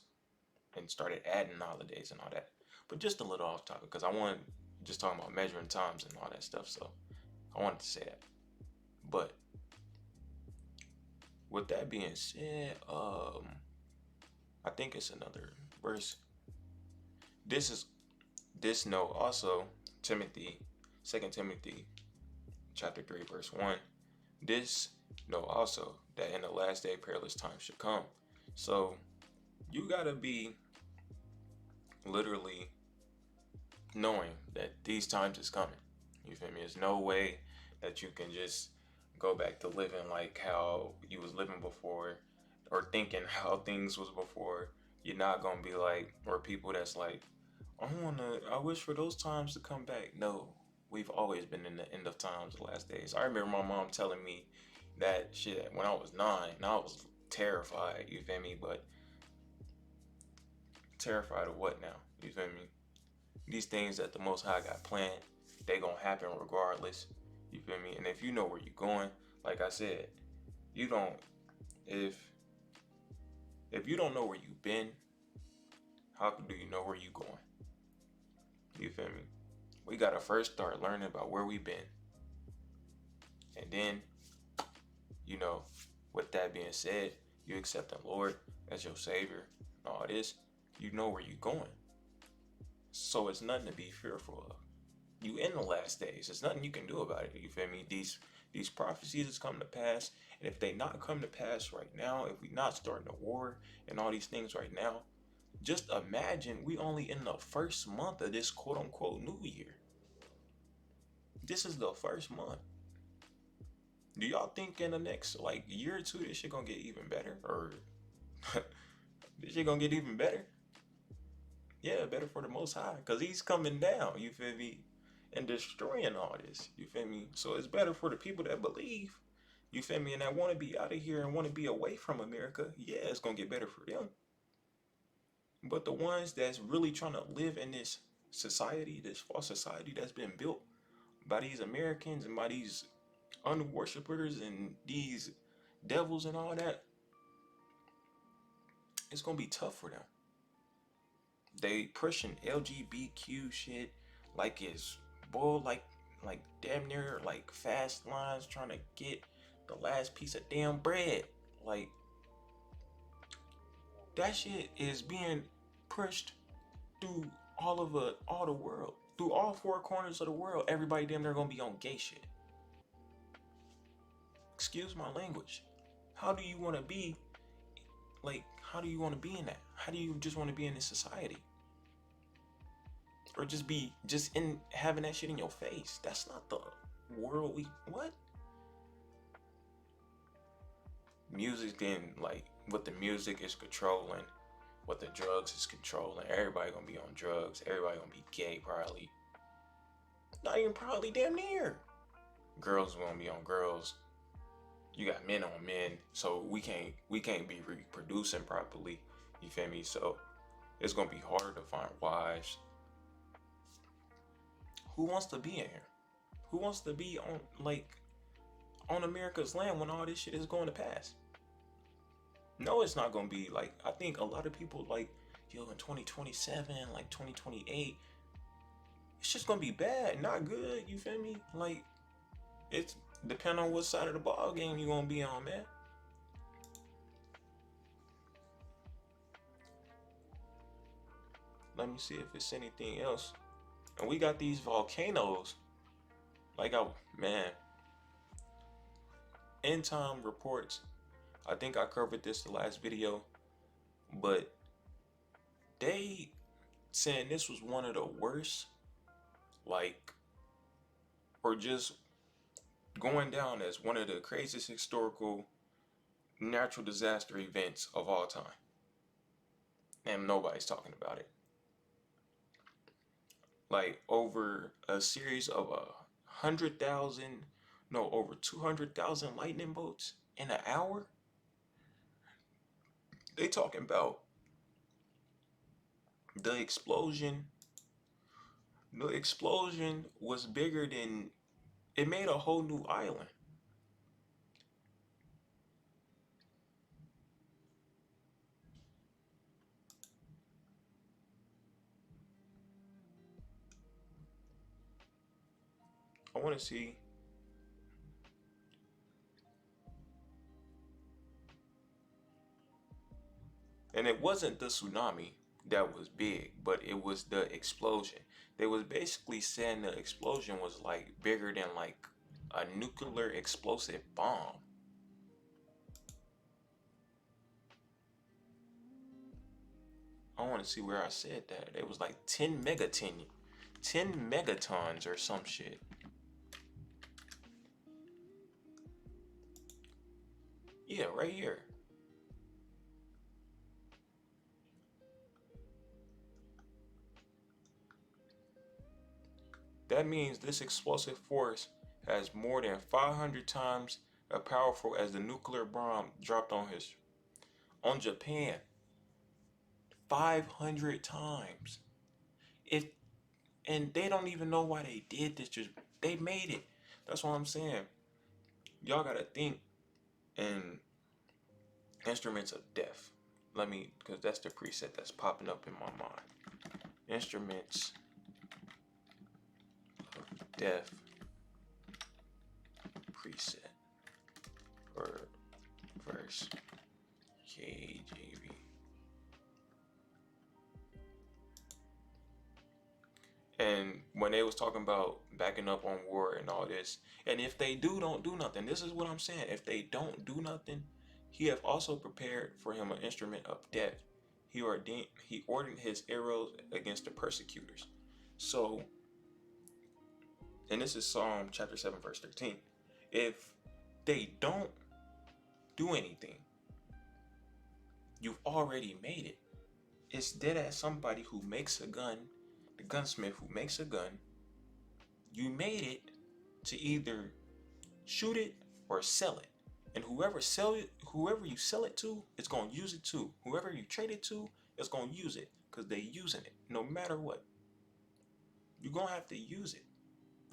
and started adding holidays and all that. But just a little off topic, because I want just talking about measuring times and all that stuff, so I wanted to say that. But with that being said, I think it's another verse. This note also, Timothy, 2 Timothy chapter 3 verse 1. This know also that in the last day perilous times should come. So you gotta be literally knowing that these times is coming. You feel me? There's no way that you can just go back to living like how you was living before, or thinking how things was before. You're not gonna be like, or people that's like, I wish for those times to come back. No, we've always been in the end of times, the last days. I remember my mom telling me that shit when I was 9, and I was terrified, you feel me? But terrified of what now? You feel me? These things that the Most High got planned, they gonna happen regardless. You feel me? And if you know where you're going, like I said, you don't, if you don't know where you've been, how do you know where you going? You feel me? We gotta first start learning about where we've been. And then, with that being said, you accept the Lord as your Savior and all this, you know where you're going. So it's nothing to be fearful of. You in the last days. There's nothing you can do about it. You feel me? These prophecies is come to pass. And if they not come to pass right now, if we not starting a war and all these things right now, just imagine we only in the first month of this quote unquote new year. This is the first month. Do y'all think in the next like year or two this shit gonna get even better? Or this shit gonna get even better? Yeah, better for the Most High, because he's coming down, you feel me, and destroying all this, you feel me? So it's better for the people that believe, you feel me, and that want to be out of here and want to be away from America. Yeah, it's gonna get better for them. But the ones that's really trying to live in this society, this false society that's been built by these Americans and by these unworshippers and these devils and all that, it's gonna be tough for them. They pushing LGBTQ shit like it's bull, like damn near like fast lines trying to get the last piece of damn bread. Like that shit is being pushed through all the world, through all four corners of the world. Everybody damn near gonna be on gay shit. Excuse my language. How do you want to be like? How do you want to be in that? How do you just want to be in this society? Or just be just in having that shit in your face? That's not the world we what? Music then like what the music is controlling, what the drugs is controlling. Everybody gonna be on drugs. Everybody gonna be gay probably. Not even probably, damn near. Girls gonna be on girls. You got men on men, so we can't be reproducing properly. You feel me? So it's gonna be hard to find wives. Who wants to be in here? Who wants to be on America's land when all this shit is going to pass? No, it's not gonna be like I think a lot of people like yo in 2027, like 2028, it's just gonna be bad, not good. You feel me? Like it's depend on what side of the ball game you gonna be on, man. Let me see if it's anything else. And we got these volcanoes. Like I man, end time reports. I think I covered this the last video, but they saying this was one of the worst, like, or just going down as one of the craziest historical natural disaster events of all time. And nobody's talking about it. Like over a series of 100,000, no, over 200,000 lightning bolts in an hour. They talking about the explosion. The explosion was bigger than it made a whole new island. I want to see. And it wasn't the tsunami that was big, but it was the explosion. They was basically saying the explosion was like bigger than like a nuclear explosive bomb. I want to see where I said that. It was like 10 megatons or some shit. Yeah, right here. That means this explosive force has more than 500 times as powerful as the nuclear bomb dropped on Japan. 500 times. If and they don't even know why they did this. Just they made it. That's what I'm saying. Y'all gotta think in instruments of death. Let me, because that's the preset that's popping up in my mind. Instruments of death preset or verse KJV. And when they was talking about backing up on war and all this, and if they don't do nothing. This is what I'm saying. If they don't do nothing, he have also prepared for him an instrument of death. He ordered his arrows against the persecutors. So, and this is Psalm chapter 7, verse 13. If they don't do anything, you've already made it. It's dead as somebody who makes a gun, the gunsmith who makes a gun. You made it to either shoot it or sell it. And whoever you sell it to, it's gonna use it too. Whoever you trade it to, it's gonna use it because they using it no matter what. You're gonna have to use it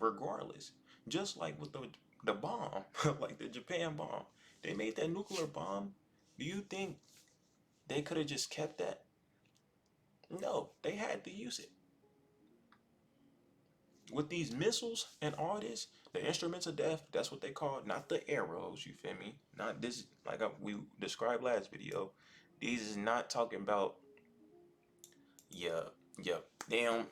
regardless. Just like with the bomb, like the Japan bomb, they made that nuclear bomb. Do you think They could have just kept that. No, they had to use it. With these missiles and all this, the instruments of death, that's what they call it, not the arrows, you feel me? Not this, like we described last video. These is not talking about, yeah, yeah, damn,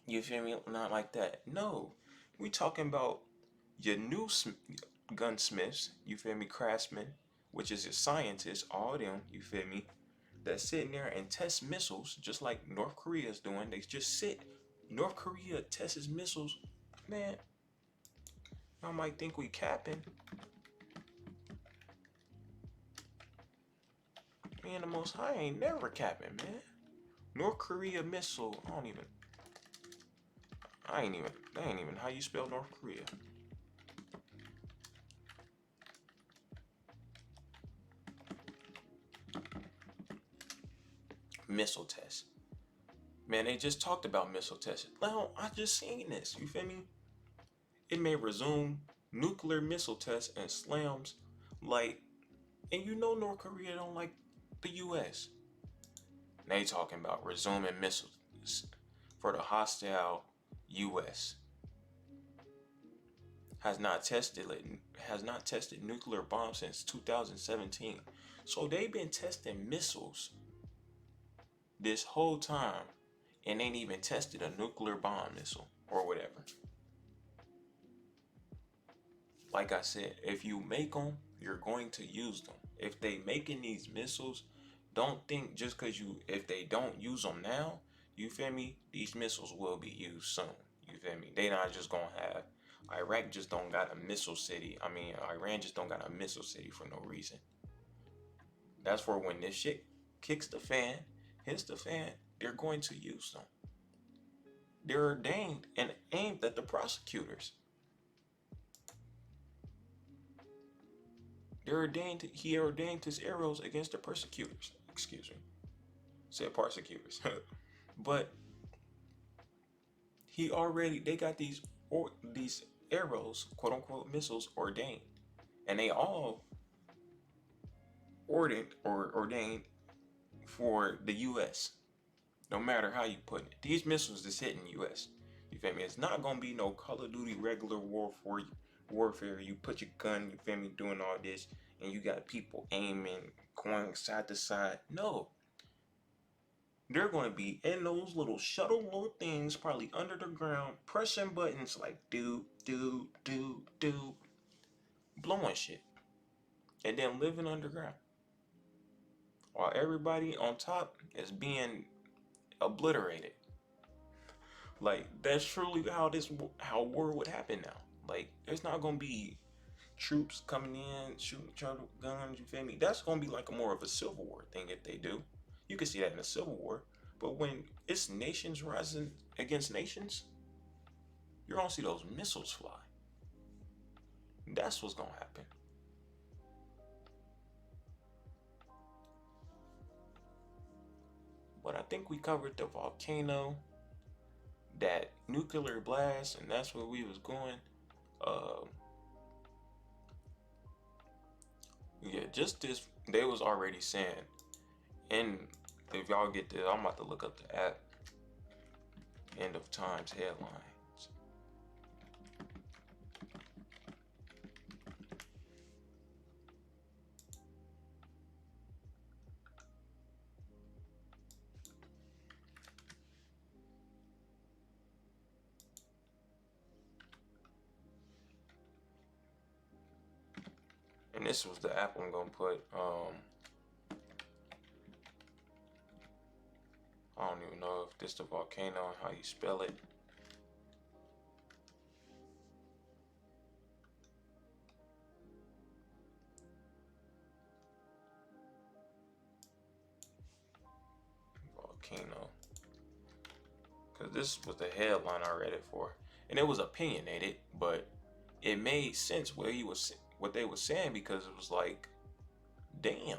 you feel me? Not like that. No, we talking about your new gunsmiths, you feel me? Craftsmen, which is your scientists, all of them, you feel me? That's sitting there and test missiles, just like North Korea is doing. They just sit. North Korea tests missiles. Man, I might think we capping. Me and the Most High ain't never capping, man. North Korea missile. That ain't even how you spell North Korea. Missile test. Man, they just talked about missile tests. Now, I just seen this. You feel me? It may resume nuclear missile tests and slams like, and you know North Korea don't like the U.S. They talking about resuming missiles for the hostile U.S. has not tested nuclear bombs since 2017. So they've been testing missiles this whole time and ain't even tested a nuclear bomb missile or whatever. Like I said, if you make them, you're going to use them. If they making these missiles, don't think just because if they don't use them now, you feel me, these missiles will be used soon. You feel me? They not just gonna have, Iraq just don't got a missile city. I mean, Iran just don't got a missile city for no reason. That's for when this shit kicks the fan, hits the fan, they're going to use them. They're ordained and aimed at the prosecutors. He ordained his arrows against the persecutors. Excuse me. Said persecutors. But they got these arrows, quote unquote missiles, ordained. And they all ordained for the US. No matter how you put it. These missiles is hitting US. You feel me? It's not gonna be no Call of Duty regular warfare. You put your gun, you feel me, doing all this, and you got people aiming, going side to side. No. They're going to be in those little things, probably under the ground, pressing buttons like do, blowing shit. And then living underground. While everybody on top is being obliterated. Like, that's truly how war would happen now. Like, there's not going to be troops coming in, shooting each other with guns, you feel me? That's going to be like more of a Civil War thing if they do. You can see that in a Civil War. But when it's nations rising against nations, you're going to see those missiles fly. That's what's going to happen. But I think we covered the volcano, that nuclear blast, and that's where we was going. Yeah, just this, they was already saying, and if y'all get this, I'm about to look up the app. End of Times headlines. And this was the app I'm gonna put. I don't even know if this the volcano, how you spell it. Volcano. Because this was the headline I read it for. And it was opinionated, but it made sense what they were saying, because it was like, damn.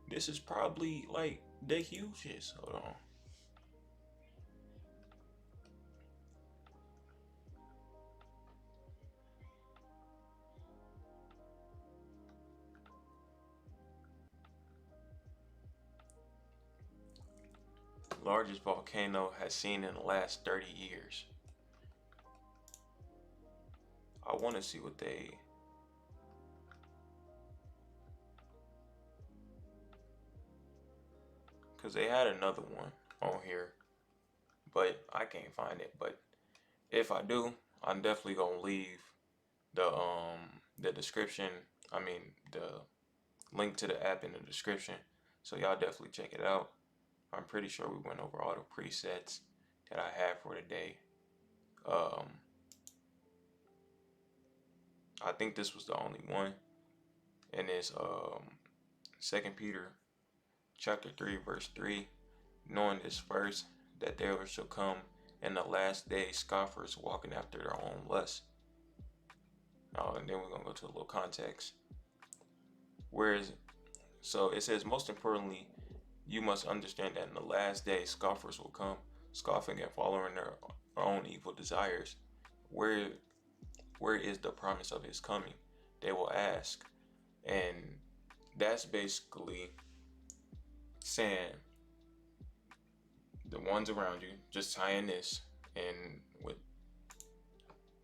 This is probably like the hugest. Hold on. largest volcano has seen in the last 30 years. I want to see what they. Because they had another one on here, but I can't find it. But if I do, I'm definitely gonna leave the description. I mean the link to the app in the description, so y'all definitely check it out. I'm pretty sure we went over all the presets that I have for today. Um, I think this was the only one, and it's Second Peter chapter 3 verse 3. Knowing this first, that there shall come in the last days scoffers walking after their own lusts. And then we're gonna go to a little context. Whereas, so it says, most importantly, you must understand that in the last days scoffers will come, scoffing and following their own evil desires. Where is the promise of his coming? They will ask. And that's basically saying the ones around you, just tying this in with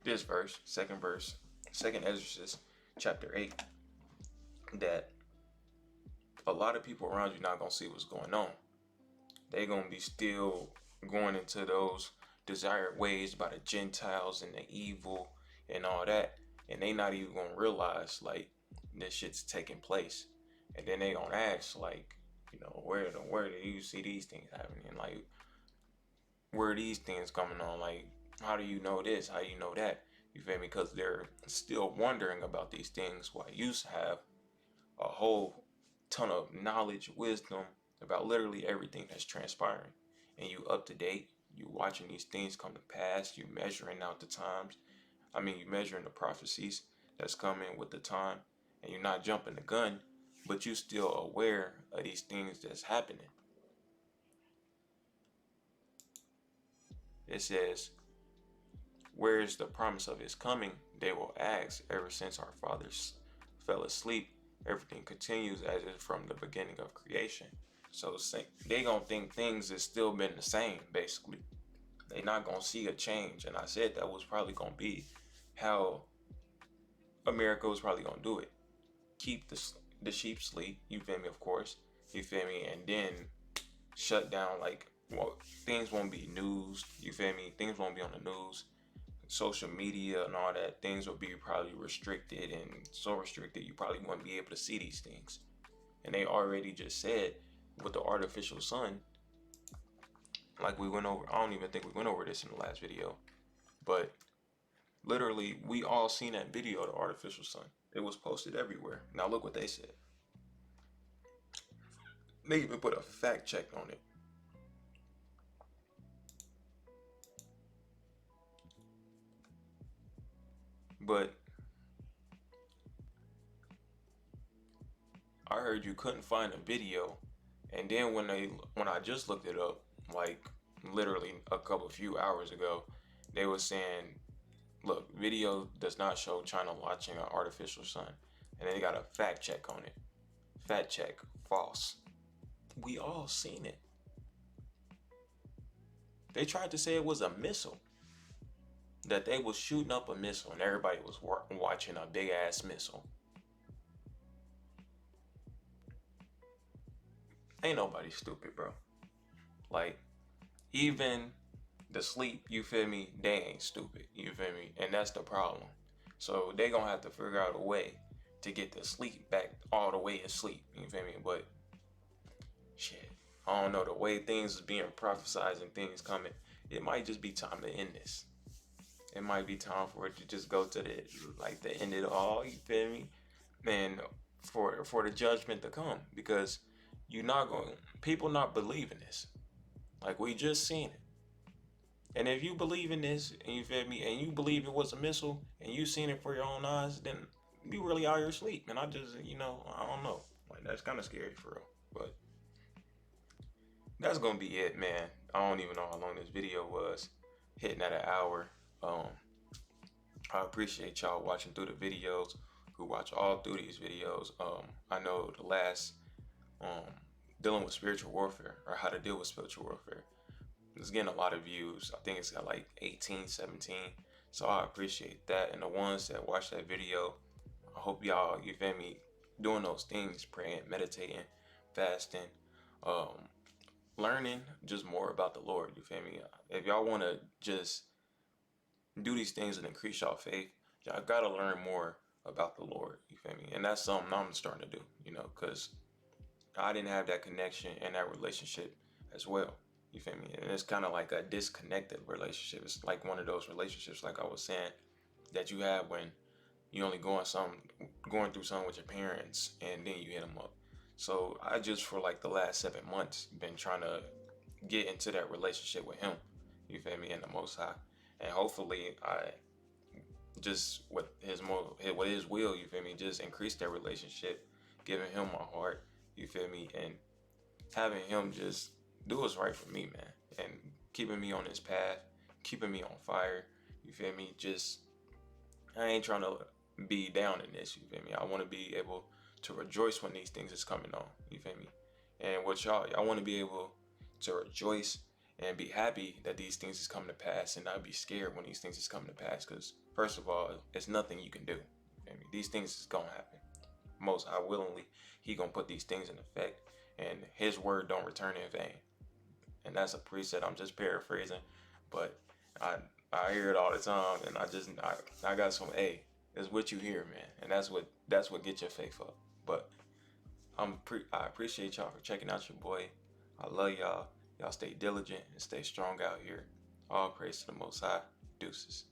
this verse, second Exorcist, chapter 8, that a lot of people around you not gonna see what's going on. They gonna be still going into those desired ways by the Gentiles and the evil and all that, and they not even gonna realize like this shit's taking place. And then they gonna ask like, where do you see these things happening? Like, where are these things coming on? Like, how do you know this? How do you know that? You feel me? Because they're still wondering about these things, while you have a whole ton of knowledge, wisdom about literally everything that's transpiring, and you up to date. You watching these things come to pass. You measuring out the times. I mean, you measuring the prophecies that's coming with the time, and you're not jumping the gun, but you still aware of these things that's happening. It says, where is the promise of his coming? They will ask. Ever since our fathers fell asleep, everything continues as if from the beginning of creation. So they gonna think things has still been the same, basically. They not gonna see a change. And I said that was probably gonna be how America was probably gonna do it. Keep the sheep sleep, you feel me, of course. You feel me? And then shut down, like, well, things won't be news, you feel me? Things won't be on the news. Social media and all that, things will be probably restricted, and so restricted you probably won't be able to see these things. And they already just said with the artificial sun, like we went over, I don't even think we went over this in the last video, but literally we all seen that video of the artificial sun. It was posted everywhere. Now look what they said. They even put a fact check on it. But I heard you couldn't find a video, and then when I just looked it up, like literally a few hours ago, they were saying, look, video does not show China launching an artificial sun, and they got a fact check on it. Fact check, false. We all seen it. They tried to say it was a missile, that they was shooting up a missile, and everybody was watching a big ass missile. Ain't nobody stupid, bro. Like, even the sleep, you feel me, they ain't stupid, you feel me? And that's the problem. So they gonna have to figure out a way to get the sleep back all the way asleep, you feel me? But shit, I don't know, the way things is being prophesied and things coming, it might just be time to end this. It might be time for it to just go to the end of it all, you feel me? And for the judgment to come, because people not believing this. Like, we just seen it. And if you believe in this, and you feel me, and you believe it was a missile, and you seen it for your own eyes, then you really out your sleep. And I just, I don't know. Like, that's kind of scary for real. But that's gonna be it, man. I don't even know how long this video was. Hitting at an hour. I appreciate y'all watching through the videos, who watch all through these videos. I know the last dealing with spiritual warfare, or how to deal with spiritual warfare. It's getting a lot of views. I think it's got like 18, 17. So I appreciate that. And the ones that watch that video, I hope y'all, you feel me, doing those things, praying, meditating, fasting, um, learning just more about the Lord. You feel me? If y'all want to just do these things and increase y'all faith, y'all got to learn more about the Lord. You feel me? And that's something I'm starting to do, because I didn't have that connection and that relationship as well. You feel me? And it's kind of like a disconnected relationship. It's like one of those relationships, like I was saying, that you have when you only going through something with your parents, and then you hit them up. So I just, for like the last 7 months, been trying to get into that relationship with him. You feel me? In the Most High, and hopefully I just with his will. You feel me? Just increase that relationship, giving him my heart. You feel me? And having him just do what's right for me, man, and keeping me on this path, keeping me on fire. You feel me? Just I ain't trying to be down in this. You feel me? I want to be able to rejoice when these things is coming on. You feel me? And what y'all want to be able to rejoice and be happy that these things is coming to pass, and not be scared when these things is coming to pass. Because first of all, it's nothing you can do. You feel me? These things is gonna happen. Most High willingly, He gonna put these things in effect, and His word don't return in vain. And that's a precept. I'm just paraphrasing, but I I hear it all the time, and I got some. Hey, it's what you hear, man, and that's what gets your faith up. But I appreciate y'all for checking out your boy. I love y'all. Y'all stay diligent and stay strong out here. All praise to the Most High. Deuces.